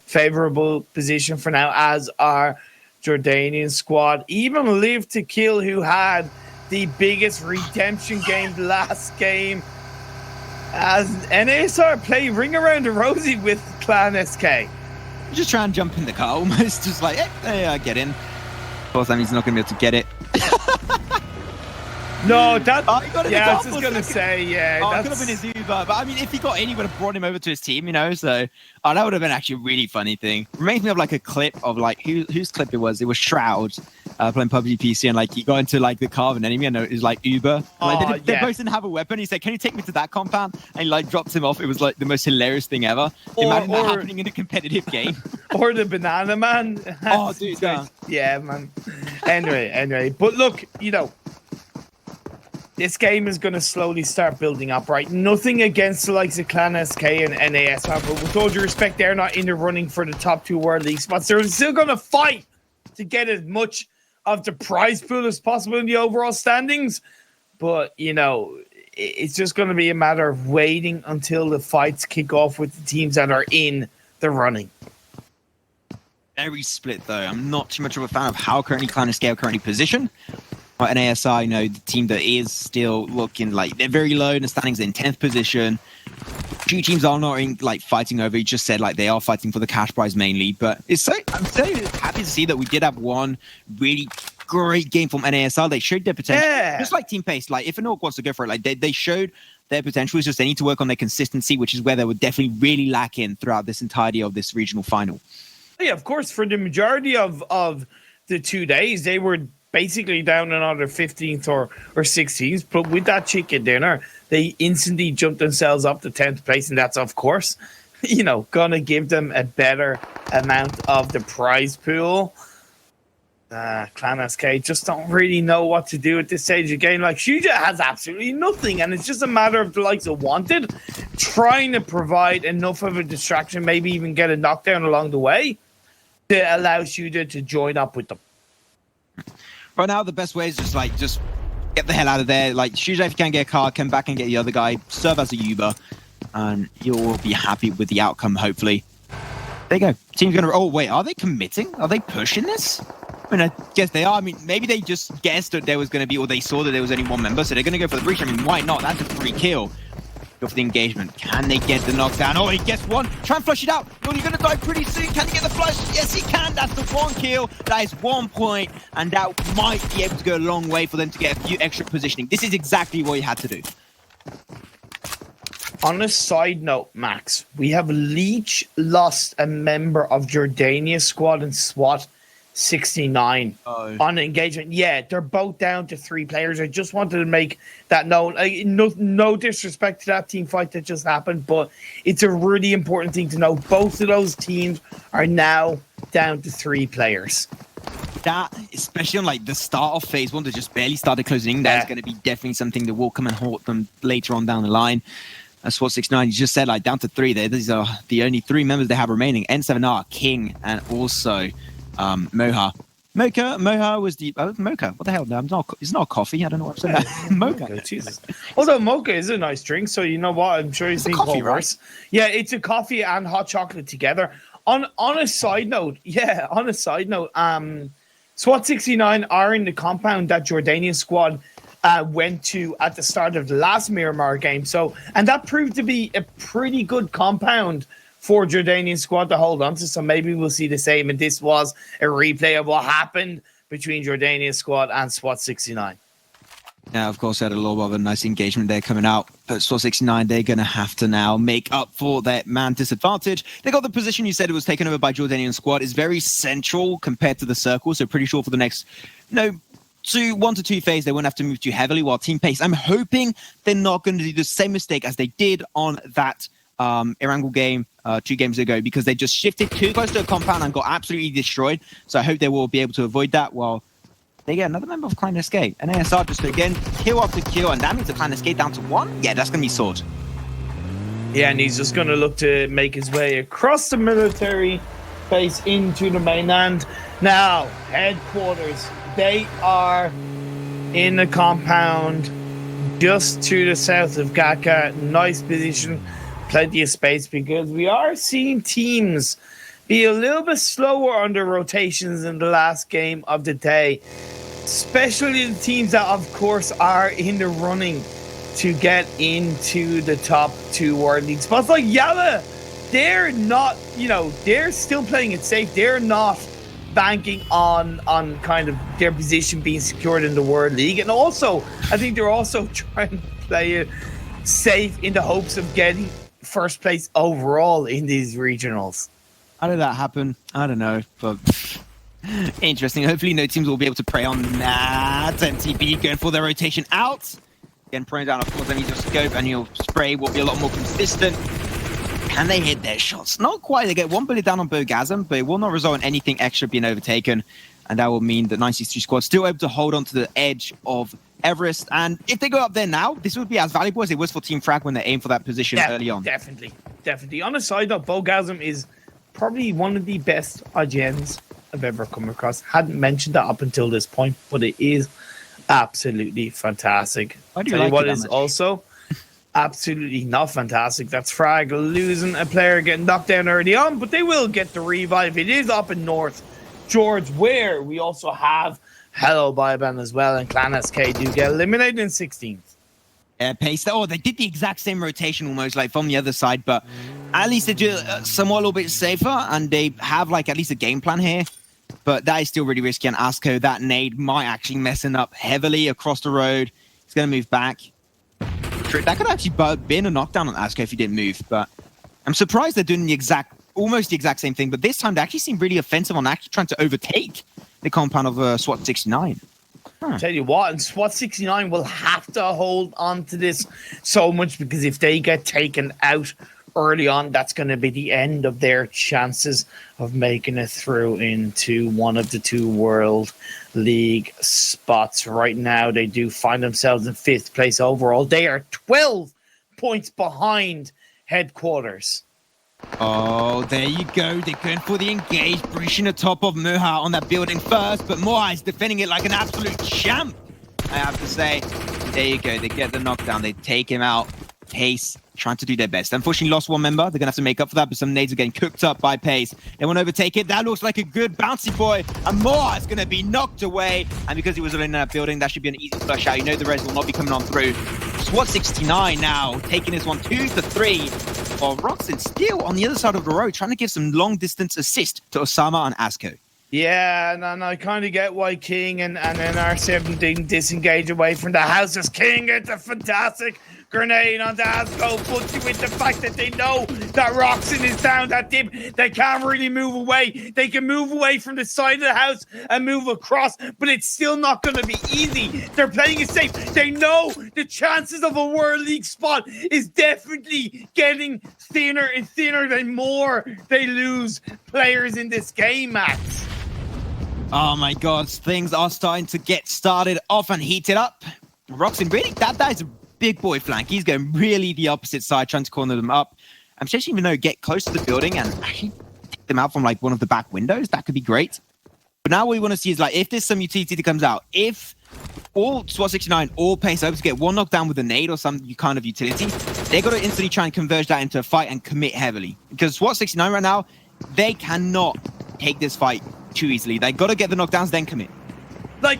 favorable position for now, as our Jordanian squad. Even Live to Kill, who had the biggest redemption game last game, as NASR play Ring Around the Rosie with Clan SK. Just try and jump in the car, almost just like, hey, get in. Of course, that means he's not going to be able to get it. No, that. He got in yeah, the I was just gonna say, yeah. It could have been his Uber, but I mean, if he got in, he would have brought him over to his team, you know. So, that would have been actually a really funny thing. Reminds me of like a clip of like whose clip it was. It was Shroud playing PUBG PC, and like he got into like the car of an enemy, and it was like Uber. Like, they both didn't have a weapon. He said, "Can you take me to that compound?" And he like drops him off. It was like the most hilarious thing ever. Imagine that happening in a competitive game. Or the Banana Man. Oh, dude, yeah, man. Anyway, but look, you know. This game is going to slowly start building up, right? Nothing against the likes of Clan SK and NASR, but with all due respect, they're not in the running for the top 2 World League spots. They're still going to fight to get as much of the prize pool as possible in the overall standings. But, you know, it's just going to be a matter of waiting until the fights kick off with the teams that are in the running. Very split, though. I'm not too much of a fan of how currently Clan SK are currently positioned. But NASR, you know, the team that is still looking like they're very low in the standings, in 10th position. 2 teams are not in, like fighting over. He just said like they are fighting for the cash prize mainly. But I'm so happy to see that we did have one really great game from NASR. They showed their potential, just like Team Pace. Like if an org wants to go for it, like they showed their potential. It's just they need to work on their consistency, which is where they were definitely really lacking throughout this entirety of this regional final. Yeah, of course, for the majority of the 2 days, they were basically down another 15th or 16th, but with that chicken dinner, they instantly jumped themselves up to 10th place, and that's, of course, you know, gonna give them a better amount of the prize pool. Clan SK just don't really know what to do at this stage of the game. Like, Shuja has absolutely nothing, and it's just a matter of the likes of Wanted trying to provide enough of a distraction, maybe even get a knockdown along the way to allow Shuja to join up with them. Right now, the best way is just get the hell out of there. Like, Shuja, if you can get a car, come back and get the other guy, serve as a Uber, and you'll be happy with the outcome, hopefully. There you go. Team's gonna... Oh, wait, are they committing? Are they pushing this? I mean, I guess they are. I mean, maybe they just guessed that there was going to be, or they saw that there was only 1 member, so they're going to go for the breach. I mean, why not? That's a free kill. Go for the engagement. Can they get the knockdown? Oh, he gets 1. Try and flush it out. Oh, you're going to die pretty soon. Can he get the flush? Yes, he can. That's the 1 kill. That is 1 point, and that might be able to go a long way for them to get a few extra positioning. This is exactly what you had to do. On a side note, Max, we have Leech lost a member of Jordania's squad in SWAT 69 on engagement. Yeah, they're both down to 3 players. I just wanted to make that known. No disrespect to that team fight that just happened, but it's a really important thing to know. Both of those teams are now down to 3 players. That, especially on like the start of phase 1, they just barely started closing in. That's going to be definitely something that will come and haunt them later on down the line. That's what 69 you just said, like down to 3 there. These are the only 3 members they have remaining. N7R, King, and also Moha. Moha was the Mocha. What the hell? No, it's not coffee. I don't know what I'm saying. Mocha. Jesus. Although Mocha is a nice drink, so you know what? I'm sure he's thinking coffee, worse. Right? Yeah, it's a coffee and hot chocolate together. On a side note, SWAT 69 are in the compound that Jordanian squad went to at the start of the last Miramar game. So, and that proved to be a pretty good compound for Jordanian squad to hold on to. So maybe we'll see the same. And this was a replay of what happened between Jordanian squad and SWAT 69. Yeah, of course, they had a lot of a nice engagement there coming out. But SWAT 69, they're going to have to now make up for that man disadvantage. They got the position you said it was taken over by Jordanian squad. It's very central compared to the circle. So pretty sure for the next, 1 to 2 phase, they won't have to move too heavily. While Team Pace, I'm hoping they're not going to do the same mistake as they did on that ERANGEL game 2 games ago, because they just shifted too close to a compound and got absolutely destroyed. So I hope they will be able to avoid that while they get another member of Clan SK. And ASR just again kill after kill, and that means the Clan SK down to 1. Yeah, that's going to be Sword. Yeah, and he's just going to look to make his way across the military base into the mainland. Now, headquarters, they are in the compound just to the south of Gaka. Nice position, plenty of space, because we are seeing teams be a little bit slower on the rotations in the last game of the day, especially the teams that, of course, are in the running to get into the top 2 World League spots. Like Yala, they're not, they're still playing it safe. They're not banking on kind of their position being secured in the World League. And also, I think they're also trying to play it safe in the hopes of getting first place overall in these regionals. How did that happen? I don't know, but interesting. Hopefully no teams will be able to prey on that. MTB going for their rotation out. Again, praying down, of course, I need your scope and your spray will be a lot more consistent. Can they hit their shots? Not quite. They get 1 bullet down on Bogasm, but it will not result in anything extra being overtaken. And that will mean that 962 squad still able to hold on to the edge of Everest. And if they go up there now, this would be as valuable as it was for Team Frag when they aim for that position early on. Definitely. On a side note, Bogasm is probably one of the best IGNs I've ever come across. Hadn't mentioned that up until this point, but it is absolutely fantastic. Why do you like what it is much? Also absolutely not fantastic? That's Frag losing a player, getting knocked down early on, but they will get the revive. It is up in North George, where we also have Hello Bioban as well, and Clan SK do get eliminated in 16th. Pace. Oh, they did the exact same rotation almost like from the other side, but at least they do somewhat a little bit safer, and they have like at least a game plan here. But that is still really risky, and Asko, that nade might actually messing up heavily across the road. He's going to move back. That could actually been a knockdown on Asko if he didn't move, but I'm surprised they're doing almost the exact same thing, but this time they actually seem really offensive on actually trying to overtake the compound of SWAT 69. Tell you what, and SWAT 69 will have to hold on to this so much, because if they get taken out early on, that's going to be the end of their chances of making it through into one of the 2 World League spots. Right now, they do find themselves in 5th place overall. They are 12 points behind headquarters. Oh, there you go. They're going for the engage, breaching the top of Muha on that building first, but Muha is defending it like an absolute champ, I have to say. There you go. They get the knockdown. They take him out. Pace trying to do their best. Unfortunately, lost one member. They're going to have to make up for that, but some nades are getting cooked up by Pace. They want to overtake it. That looks like a good bouncy boy. And Moore is going to be knocked away. And because he was alone in that building, that should be an easy flush out. You know the res will not be coming on through. SWAT 69 now taking this one 2-3. While Roxon still on the other side of the road, trying to give some long distance assist to Osama and Asko. Yeah, and I kind of get why King and then R7 didn't disengage away from the house. As King gets a fantastic grenade on the Asco, puts you with the fact that they know that Roxon is down that dip. They can't really move away. They can move away from the side of the house and move across, but it's still not going to be easy. They're playing it safe. They know the chances of a World League spot is definitely getting thinner and thinner the more they lose players in this game, Max. Oh my god, things are starting to get started off and heated up. Roxon, really, that is a big boy flank. He's going really the opposite side, trying to corner them up. I'm potentially even though get close to the building and actually take them out from like one of the back windows. That could be great. But now what we want to see is like if there's some utility that comes out, if all SWAT 69 all Pace over to get one knockdown with a nade or some kind of utility, they got to instantly try and converge that into a fight and commit heavily. Because SWAT 69 right now, they cannot take this fight too easily. They got to get the knockdowns, then commit. Like,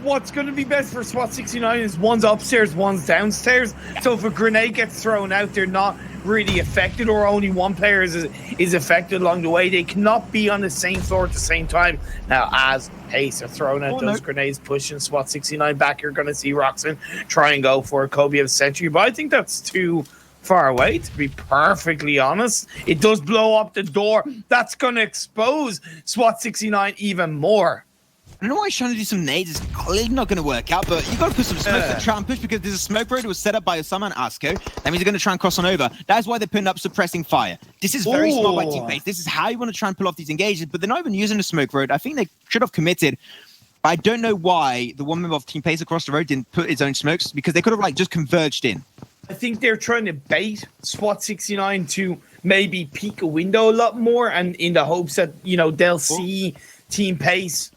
what's going to be best for SWAT 69 is one's upstairs, one's downstairs. So if a grenade gets thrown out, they're not really affected, or only one player is affected along the way. They cannot be on the same floor at the same time. Now, as Pace are throwing out those grenades, pushing SWAT 69 back, you're going to see Roxon try and go for a Kobe of the century. But I think that's too far away, to be perfectly honest. It does blow up the door. That's going to expose SWAT 69 even more. I don't know why he's trying to do some nades. It's clearly not going to work out, but you've got to put some smoke to try and push, because there's a smoke road that was set up by Osama and Asko. That means they're going to try and cross on over. That is why they're putting up suppressing fire. This is very smart by Team Pace. This is how you want to try and pull off these engagements, but they're not even using the smoke road. I think they should have committed. I don't know why the one member of Team Pace across the road didn't put his own smokes, because they could have like just converged in. I think they're trying to bait SWAT 69 to maybe peek a window a lot more, and in the hopes that, you know, they'll see Team Pace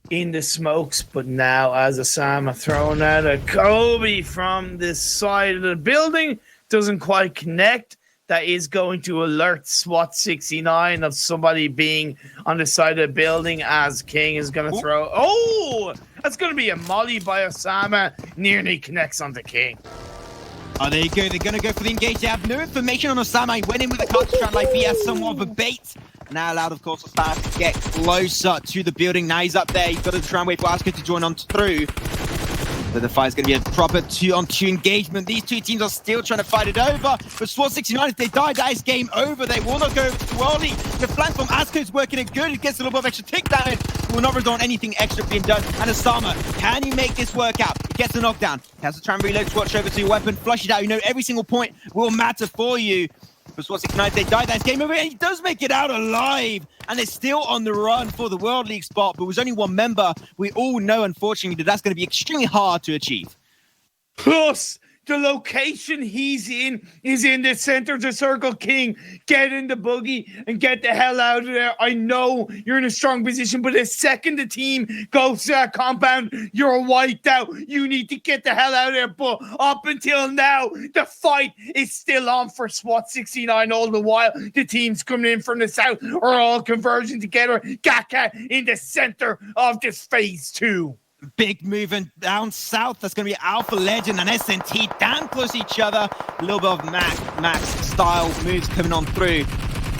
in the smokes. But now, as Osama throwing out a Kobe from this side of the building, doesn't quite connect. that is going to alert SWAT 69 of somebody being on the side of the building as King is going to throw. Oh, that's going to be a molly by Osama. Nearly connects onto King. Oh, there you go. They're going to go for the engage. They have no information on Osama. He went in with a card to try and like be as somewhat of a bait. Now allowed, of course, Osama to get closer to the building. Now he's up there. He's got to try and wait for Asko to join on through. But the fight's going to be a proper 2-on-2 engagement. These two teams are still trying to fight it over. But SWAT 69, if they die, that is game over. They will not go over to Worldy. The flank from Asko is working it good. He gets a little bit of extra tick damage. Will not result in anything extra being done. And Osama, can he make this work out? He gets a knockdown. He has to try and reload, swatch over to your weapon, flush it out. You know every single point will matter for you. But SWAT 69, if they die, that's game over. And he does make it out alive. And they're still on the run for the World League spot. But with only one member, we all know, unfortunately, that that's going to be extremely hard to achieve. Plus, the location he's in is in the center of the circle. King, get in the buggy and get the hell out of there. I know you're in a strong position, but the second the team goes to that compound, you're wiped out. You need to get the hell out of there. But up until now, the fight is still on for SWAT 69 all the while. The teams coming in from the south are all converging together. Gaka in the center of this phase 2. Big moving down south. That's going to be Alpha Legend and SNT damn close to each other. A little bit of Max style moves coming on through.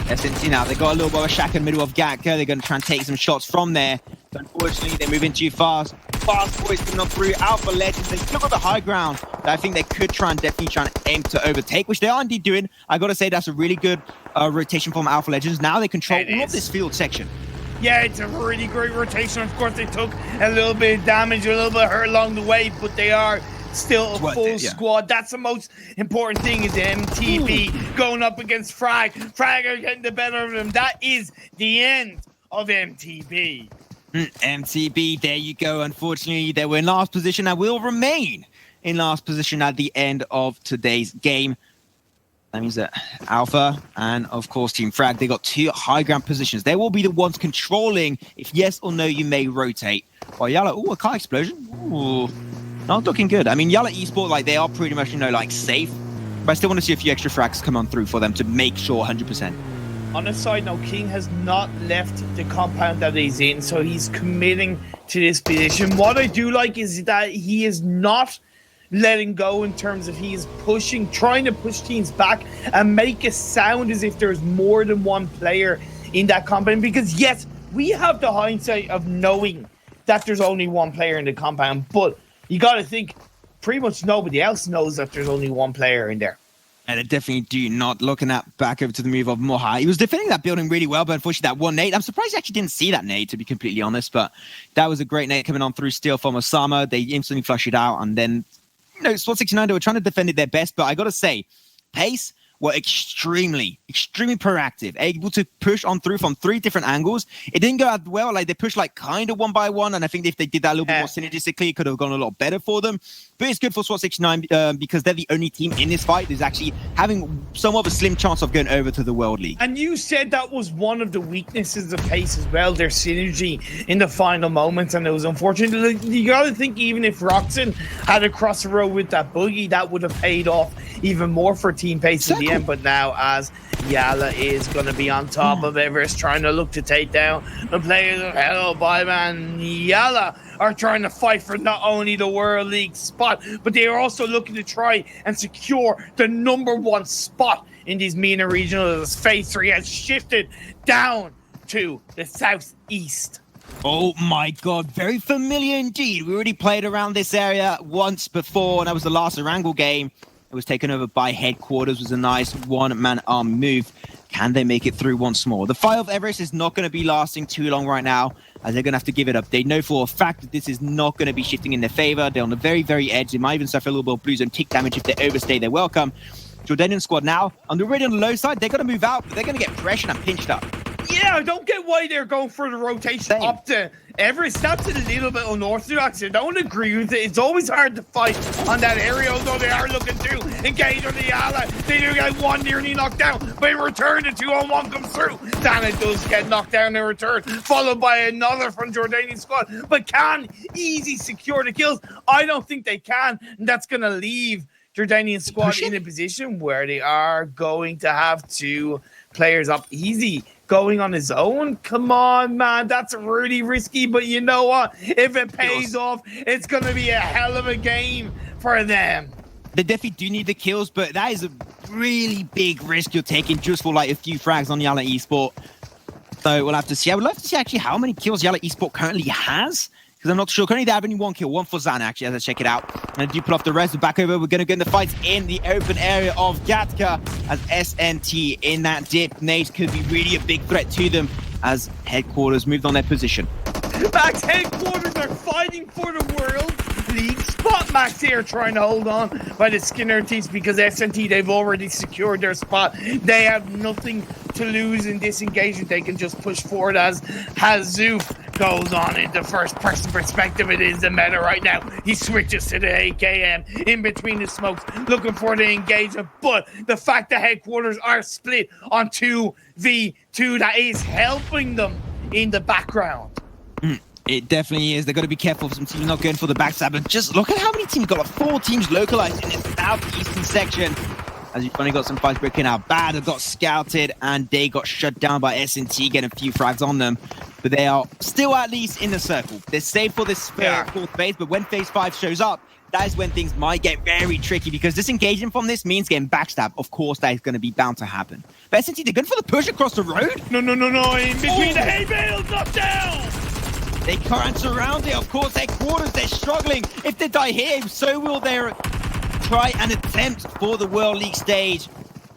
SNT now, they got a little bit of a shack in the middle of Gaka. They're going to try and take some shots from there. But unfortunately, they're moving too fast. Fast boys coming on through. Alpha Legends, they still got the high ground that I think they could definitely try and aim to overtake, which they are indeed doing. I got to say, that's a really good rotation from Alpha Legends. Now they control all of this field section. Yeah, it's a really great rotation. Of course, they took a little bit of damage, a little bit of hurt along the way, but they are still a full squad. That's the most important thing is MTB going up against Frag. Frag are getting the better of them. That is the end of MTB. MTB, there you go. Unfortunately, they were in last position and will remain in last position at the end of today's game. That means that Alpha and, of course, Team Frag, they got 2 high ground positions. They will be the ones controlling if yes or no you may rotate. While Yala, a car explosion. Ooh, not looking good. I mean, Yala Esport, like, they are pretty much, like, safe. But I still want to see a few extra frags come on through for them to make sure 100%. On a side note, King has not left the compound that he's in, so he's committing to this position. What I do like is that he is not letting go in terms of he's trying to push teams back and make it sound as if there's more than one player in that compound. Because yes, we have the hindsight of knowing that there's only one player in the compound, but you got to think pretty much nobody else knows that there's only one player in there. And they definitely do not. Looking at back over to the move of Moha. He was defending that building really well, but unfortunately that one nade, I'm surprised he actually didn't see that nade, to be completely honest, but that was a great nade coming on through steal from Osama. They instantly flush it out, and then SWAT 69, they were trying to defend it their best, but I got to say, Pace were extremely proactive, able to push on through from 3 different angles. It didn't go out well. Like, they pushed like kind of one by one, and I think if they did that a little bit more synergistically, it could have gone a lot better for them. But it's good for SWAT 69 because they're the only team in this fight that's actually having somewhat of a slim chance of going over to the World League. And you said that was one of the weaknesses of Pace as well, their synergy in the final moments, and it was unfortunate. You got to think even if Roxon had to cross the road with that boogie, that would have paid off even more for Team Pace in the end. But now as Yala is going to be on top of Everest, trying to look to take down the players of Hello Buyman, Yala are trying to fight for not only the World League spot, but they are also looking to try and secure the #1 spot in these MENA regionals as Phase 3 has shifted down to the southeast. Oh my god, very familiar indeed. We already played around this area once before, and that was the last ERANGEL game. It was taken over by Headquarters. It was a nice one-man arm move. Can they make it through once more? The fight of Everest is not going to be lasting too long right now, as they're going to have to give it up. They know for a fact that this is not going to be shifting in their favor. They're on the very, very edge. They might even suffer a little bit of blue zone tick damage if they overstay their welcome. Jordanian squad now, already on the low side, they're going to move out, but they're going to get pressured and pinched up. Yeah, I don't get why they're going for the rotation up to Everest. That's a little bit unorthodox. I don't agree with it. It's always hard to fight on that area, although they are looking to engage on the Yala. They do get one nearly knocked down, but in return, the 2-on-1 comes through. Dana does get knocked down in return, followed by another from Jordanian squad. But can Easy secure the kills? I don't think they can, and that's going to leave Jordanian squad in a position where they are going to have 2 players up easy. Going on his own? Come on, man. That's really risky, but you know what? If it pays off, it's going to be a hell of a game for them. They definitely do need the kills, but that is a really big risk you're taking just for like a few frags on Yalla Esport. So we'll have to see. I would love to see actually how many kills Yalla Esport currently has, because I'm not sure. Currently they have only 1 kill, 1 for Zan actually, as I check it out. And I do put off the rest, but back over, we're going to go in the fights in the open area of Gatka as SNT in that dip. Nate could be really a big threat to them as Headquarters moved on their position. Max, Headquarters are fighting for the World League spot. Max here trying to hold on by the Skinner teams because SNT, they've already secured their spot. They have nothing to lose in this engagement. They can just push forward as Hazoof goes on into first-person perspective. It is the meta right now. He switches to the AKM in between the smokes, looking for the engagement. But the fact that Headquarters are split on 2v2, that is helping them in the background. It definitely is. They've got to be careful of some teams not going for the backstab. But just look at how many teams got. 4 teams localized in the southeastern section. As you finally got some fights breaking out. Bad got scouted and they got shut down by SNT, getting a few frags on them. But they are still at least in the circle. They're safe for this 4th phase, but when phase 5 shows up, that is when things might get very tricky because disengaging from this means getting backstab. Of course, that is going to be bound to happen. But SNT, they're going for the push across the road. No. In between the hay bales, not down. They can't surround it. Of course, Headquarters, they're struggling. If they die here, so will they try and attempt for the World League stage.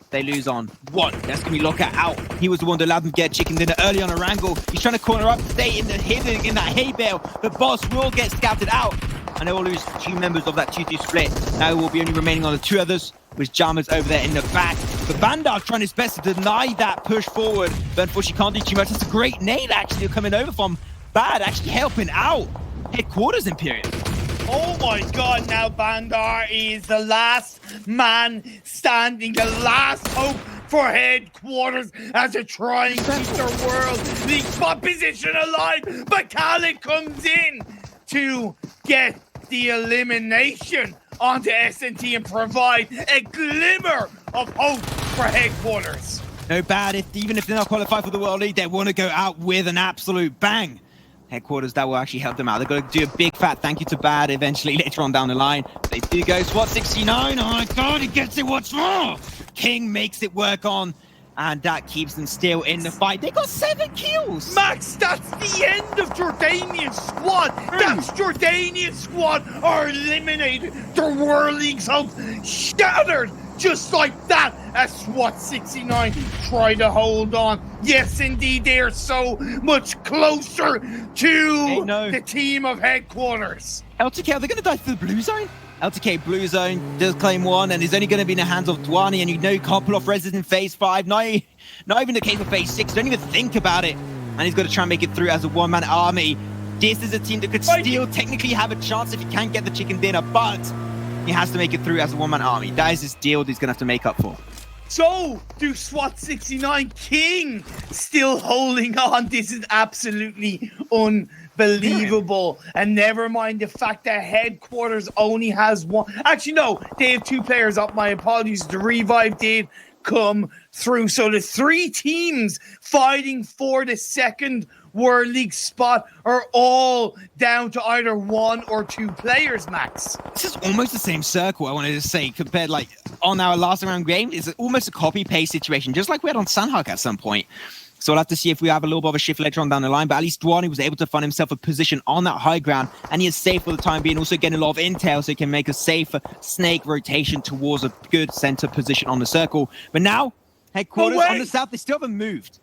They lose on 1. That's going to be Lockout out. He was the one that allowed them to get chicken dinner early on ERANGEL. He's trying to corner up, stay in the hidden in that hay bale. The boss will get scouted out. And they will lose 2 members of that 2-2 split. Now will be only remaining on the 2 others, with Jammers over there in the back. But Vandal trying his best to deny that push forward. But unfortunately can't do too much. That's a great nade actually coming over from Bad, actually helping out Headquarters Imperium. Oh my god, now Bandar is the last man standing, the last hope for Headquarters as they try and keep their World League spot position alive. But Khaled comes in to get the elimination onto SNT and provide a glimmer of hope for Headquarters. No bad, even if they're not qualified for the World League, they want to go out with an absolute bang. Headquarters, that will actually help them out. They've got to do a big fat thank you to Bad eventually later on down the line. They do go SWAT 69. Oh my god, he gets it once more. King makes it work on, and that keeps them still in the fight. They got 7 kills. Max, that's the end of Jordanian squad. That's Jordanian squad are eliminated. Their World League's hopes shattered. Just like that, as SWAT 69 try to hold on. Yes, indeed, they are so much closer to the team of Headquarters. LTK, are they going to die through the blue zone? LTK blue zone does claim 1 and is only going to be in the hands of Dwani, and you know you can't pull off Resident in phase 5. Not even the case of phase 6. Don't even think about it. And he's got to try and make it through as a 1-man army. This is a team that could still technically have a chance if he can't get the chicken dinner, but he has to make it through as a 1-man army. That is his deal that he's going to have to make up for. So, do SWAT 69 King still holding on? This is absolutely unbelievable. And never mind the fact that Headquarters only has 1. Actually, no, they have 2 players up. My apologies. The revive did come through. So the 3 teams fighting for the 2nd World League spot are all down to either 1 or 2 players, Max. This is almost the same circle, I wanted to say, compared like on our last round game. It's almost a copy-paste situation, just like we had on Sunhawk at some point. So we'll have to see if we have a little bit of a shift later on down the line, but at least Dwani was able to find himself a position on that high ground, and he is safe for the time being, also getting a lot of intel so he can make a safe snake rotation towards a good center position on the circle. But now, Headquarters on the south, they still haven't moved.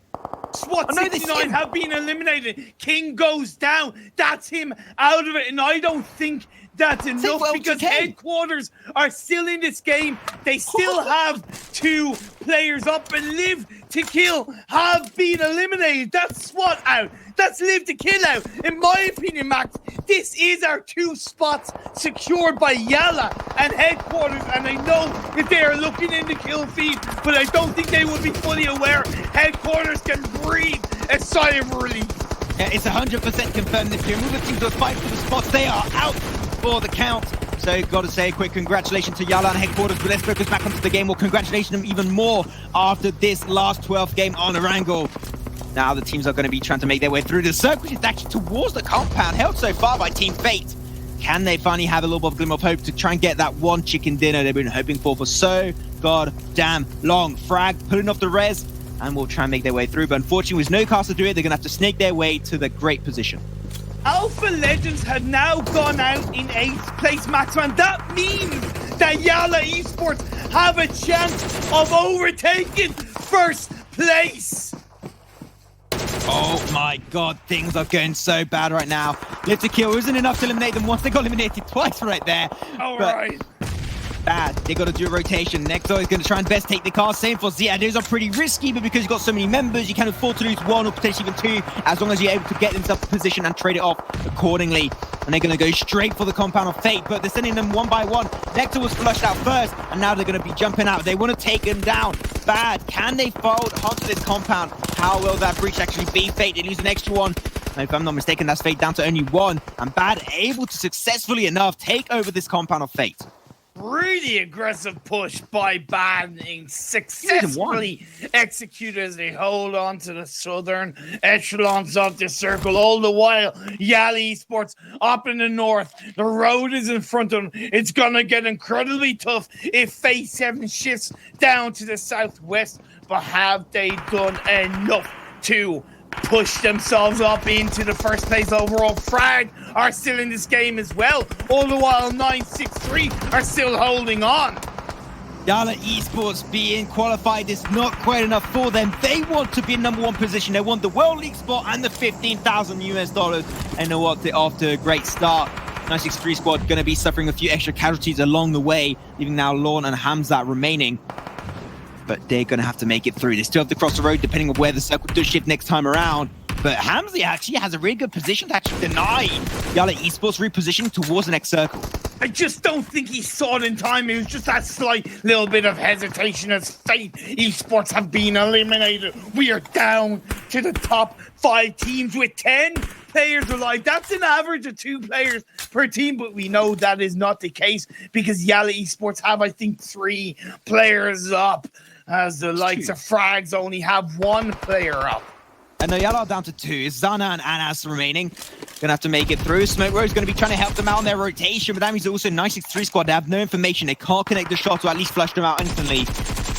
SWAT 69 have been eliminated. King goes down. That's him out of it. And I don't think that's enough because Headquarters are still in this game. They still have 2 players up, and Live to Kill have been eliminated. That's SWAT out. That's Live to Kill out. In my opinion, Max, this is our 2 spots secured by Yalla and Headquarters. And I know if they are looking in the kill feed, but I don't think they will be fully aware. Headquarters can breathe a sigh of relief. Yeah, it's 100% confirmed. If you move the team to fight for the spots, they are out for the count. So, gotta say a quick congratulations to Yala and headquarters, but let's focus back onto the game. Well, congratulations to them even more after this last 12th game on ERANGEL. Now the teams are going to be trying to make their way through the circle, which is actually towards the compound, held so far by Team Fate. Can they finally have a little bit of glimmer of hope to try and get that one chicken dinner they've been hoping for so goddamn long? Frag pulling off the res, and will try and make their way through, but unfortunately with no cast to do it, they're going to have to snake their way to the great position. Alpha Legends had now gone out in 8th place, Maxman. That means that Yala Esports have a chance of overtaking 1st place. Oh my god, things are going so bad right now. Live to kill isn't enough to eliminate them once. They got eliminated twice right there. All right. Bad. They got to do a rotation. Nexo is going to try and best take the car. Same for Zia. Those are pretty risky, but because you've got so many members, you can afford to lose one or potentially even two, as long as you're able to get themselves in position and trade it off accordingly. And they're going to go straight for the compound of Fate, but they're sending them one by one. Nectar was flushed out first, and now they're going to be jumping out. They want to take him down. Bad. Can they fold onto this compound? How will that breach actually be? Fate, they lose an extra one. If I'm not mistaken, that's Fate down to only one. And Bad able to successfully enough take over this compound of Fate. Really aggressive push by Bad and successfully executed as they hold on to the southern echelons of the circle. All the while, Yala Esports up in the north. The road is in front of them. It's going to get incredibly tough if Phase 7 shifts down to the southwest. But have they done enough to push themselves up into the 1st place overall? Frag are still in this game as well. All the while, 963 are still holding on. Yala Esports being qualified is not quite enough for them. They want to be in #1 position. They want the World League spot and the $15,000. And know what? They're off to a great start. 963 squad going to be suffering a few extra casualties along the way, leaving now Lorne and Hamza remaining. But they're going to have to make it through. They still have to cross the road depending on where the circle does shift next time around. But Hamza actually has a really good position to actually deny Yala Esports repositioning towards the next circle. I just don't think he saw it in time. It was just that slight little bit of hesitation as Fate Esports have been eliminated. We are down to the top 5 teams with 10 players alive. That's an average of 2 players per team, but we know that is not the case because Yala Esports have, I think, 3 players up, as the likes of Frags only have 1 player up. And the Yala are down to 2. It's Zana and Anas remaining. Gonna have to make it through. Smoke Rose gonna be trying to help them out on their rotation, but that means also 963 squad. They have no information. They can't connect the shot or at least flush them out instantly.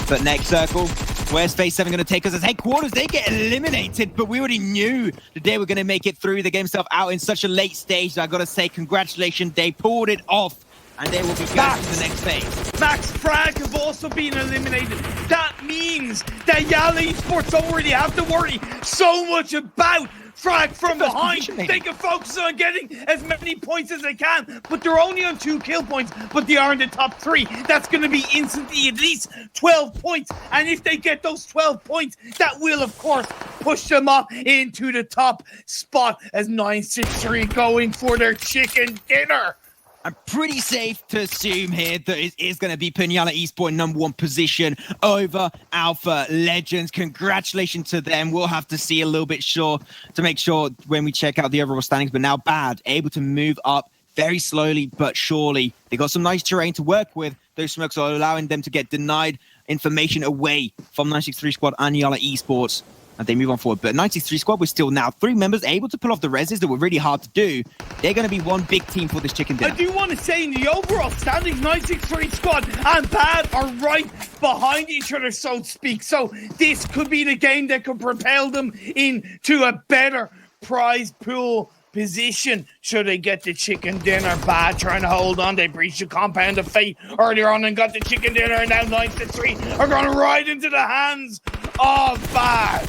But next circle, where's Phase 7 gonna take us as headquarters? They get eliminated, but we already knew that they were gonna make it through. The game stuff out in such a late stage. I gotta say, congratulations. They pulled it off. And they will be going to the next phase. Max Frag have also been eliminated. That means that Yala Esports don't really have to worry so much about Frag from behind. They can focus on getting as many points as they can, but they're only on 2 kill points, but they are in the top 3. That's going to be instantly at least 12 points. And if they get those 12 points, that will, of course, push them up into the top spot as 963 going for their chicken dinner. I'm pretty safe to assume here that it is going to be putting Yala Esports in #1 position over Alpha Legends. Congratulations to them. We'll have to see a little bit sure to make sure when we check out the overall standings. But now Bad, able to move up very slowly but surely. They got some nice terrain to work with. Those smokes are allowing them to get denied information away from 963 squad and Yala Esports. And they move on forward. But 963 squad was still now 3 members able to pull off the reses that were really hard to do. They're going to be one big team for this chicken dinner. I do want to say in the overall standings, 963 squad and Bad are right behind each other, so to speak. So this could be the game that could propel them into a better prize pool position should they get the chicken dinner. Bad trying to hold on. They breached the compound of Fate earlier on and got the chicken dinner, and now 963 are going to ride into the hands of Bad.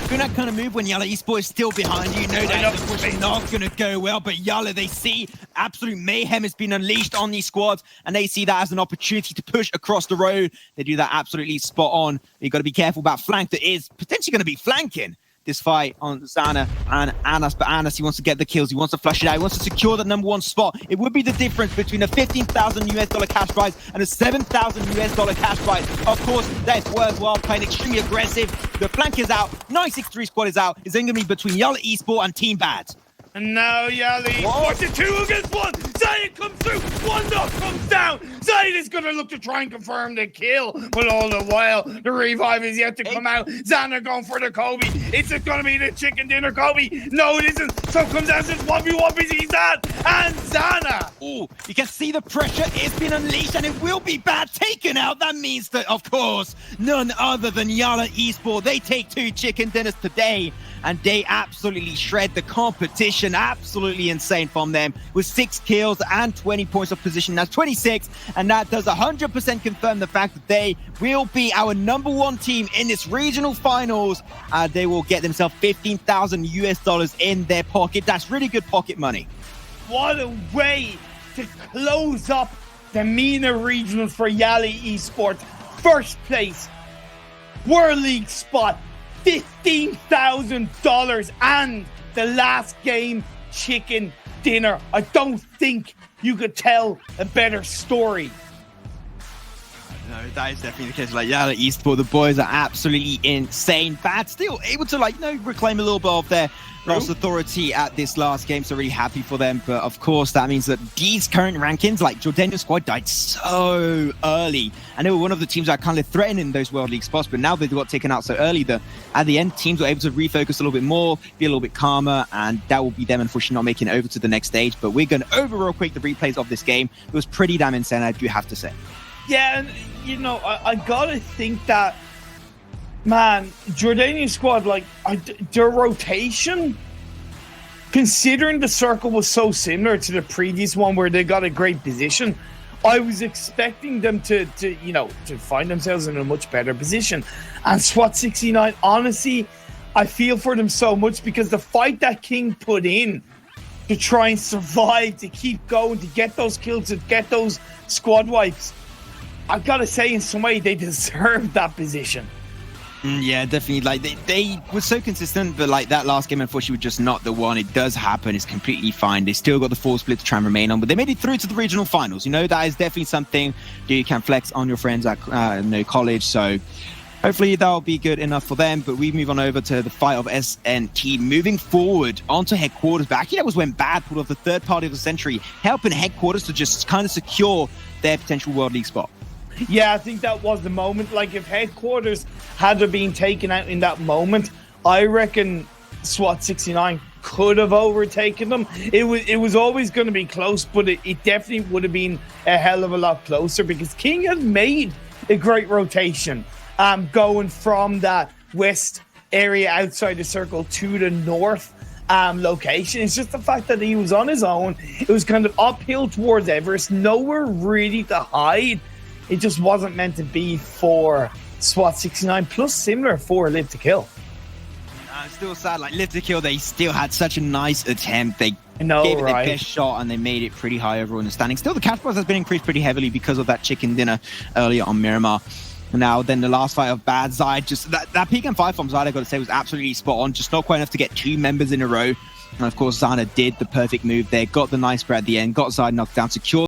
Doing that kind of move when Yala Esports is still behind you, know that the push is not going to go well, but Yala, they see absolute mayhem has been unleashed on these squads, and they see that as an opportunity to push across the road. They do that absolutely spot on. You've got to be careful about flank that is potentially going to be flanking this fight on Zana and Anas, but Anas, he wants to get the kills, he wants to flush it out, he wants to secure the #1 spot. It would be the difference between a $15,000 cash prize and a $7,000 cash prize. Of course, that's worthwhile playing extremely aggressive. The flank is out, 963 squad is out. It's going to be between Yala Esports and Team Bad. And now Yali, watch it, 2 against 1. Zayd comes through, 1 knock comes down. Zayd is going to look to try and confirm the kill, but all the while, the revive is yet to come out. Xana going for the Kobe. Is it going to be the chicken dinner Kobe? No, it isn't. So comes out this 1v1 BZZ and Xana. Oh, you can see the pressure is being unleashed and it will be bad taken out. That means that, of course, none other than Yala Esports. They take 2 chicken dinners today and they absolutely shred the competition. Absolutely insane from them with 6 kills and 20 points of position. That's 26, and that does 100% confirm the fact that they will be our #1 team in this regional finals. They will get themselves $15,000 in their pocket. That's really good pocket money. What a way to close up the MENA regionals for Yali Esports. First place, World League spot, $15,000, and the last game chicken dinner. I don't think you could tell a better story. No, that is definitely the case. Like, yeah, the Esports, the boys are absolutely insane. Bad still able to, like, reclaim a little bit of their lost authority at this last game. So really happy for them. But of course, that means that these current rankings, like Jordanian squad died so early. And they were one of the teams that kind of threatening those World League spots. But now they got taken out so early that at the end, teams were able to refocus a little bit more, be a little bit calmer. And that will be them, unfortunately, not making it over to the next stage. But we're going over real quick the replays of this game. It was pretty damn insane, I do have to say. Yeah, and I gotta think that, man, Jordanian squad, like, their rotation, considering the circle was so similar to the previous one where they got a great position, I was expecting them to find themselves in a much better position. And SWAT 69, honestly, I feel for them so much because the fight that King put in to try and survive, to keep going, to get those kills, to get those squad wipes, I've got to say, in some way, they deserve that position. Yeah, definitely. Like, they were so consistent, but like that last game, unfortunately, was just not the one. It does happen. It's completely fine. They still got the 4 split to try and remain on, but they made it through to the regional finals. That is definitely something that you can flex on your friends at college. So hopefully that'll be good enough for them. But we move on over to the fight of SNT. Moving forward onto Headquarters. But actually, that was when Bad pulled off the 3rd party of the century, helping Headquarters to just kind of secure their potential World League spot. Yeah, I think that was the moment. Like, if Headquarters had been taken out in that moment, I reckon SWAT 69 could have overtaken them. It was always going to be close, but it definitely would have been a hell of a lot closer because King had made a great rotation going from that west area outside the circle to the north location. It's just the fact that he was on his own. It was kind of uphill towards Everest, nowhere really to hide. It just wasn't meant to be for SWAT 69, plus similar for Live to Kill. It's still sad, like Live to Kill, they still had such a nice attempt. They gave it their best shot and they made it pretty high overall in the standing. Still, the cash prize has been increased pretty heavily because of that chicken dinner earlier on Miramar. Now, then the last fight of Bad Zayd, just that peak and 5 from Zayd, I got to say, was absolutely spot on. Just not quite enough to get 2 members in a row. And of course, Zana did the perfect move there, got the nice spread at the end, got Zayd knocked down, secured